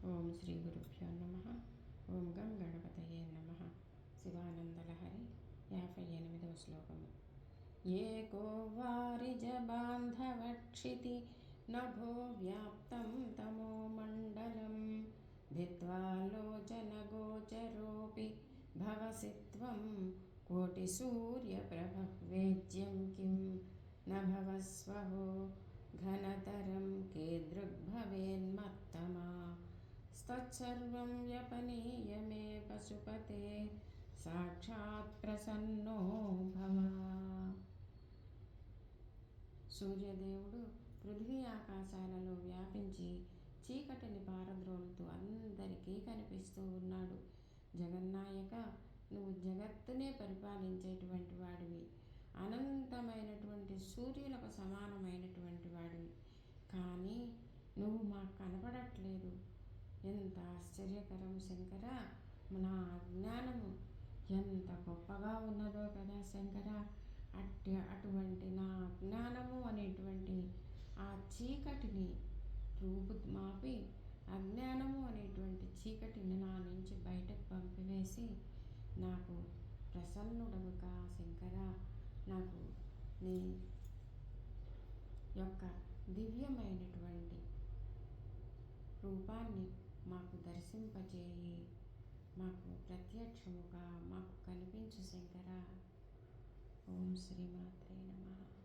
ఓం శ్రీ గురుభ్యో నమ. ఓం గం గణపతయే నమ. శివానందలహరి 58వ శ్లోకము. ఏకో వారిజబాంధవక్షితి నభో వ్యాప్తం తమో మండలం భిద్వాలోచనగోచరోపి భవసి త్వం కోటిసూర్యప్రభః వేద్యం కిం న భవస్వహో ఘనతరం కీదృగ్భవేన్మత్తమా తత్సర్వం వ్యపనీయ మే పశుపతే సాక్షాత్ ప్రసన్నో భవ. సూర్యదేవుడు పృథ్వీ ఆకాశాలలో వ్యాపించి చీకటిని పారద్రోలుతూ అందరికీ కనిపిస్తూ ఉన్నాడు. జగన్నాయక, నువ్వు జగత్తునే పరిపాలించేటువంటి వాడివి, అనంతమైనటువంటి సూర్యులకు సమానమైనటువంటి వాడివి. కానీ నువ్వు మాకు కనపడట్లేదు. ఎంత ఆశ్చర్యకరం శంకర! నా అజ్ఞానము ఎంత గొప్పగా ఉన్నదో కదా శంకర! అటువంటి నా అజ్ఞానము అనేటువంటి ఆ చీకటిని రూపుమాపి అజ్ఞానము అనేటువంటి చీకటిని నా నుంచి బయటకు పంపివేసి నాకు ప్రసన్నుడవుగా శంకర. నాకు నీ యొక్క దివ్యమైనటువంటి రూపాన్ని మాకు దర్శింపచేయి, మాకు ప్రత్యక్షముగా మాకు కనిపించు శంకర. ఓం శ్రీమాత్రే నమః.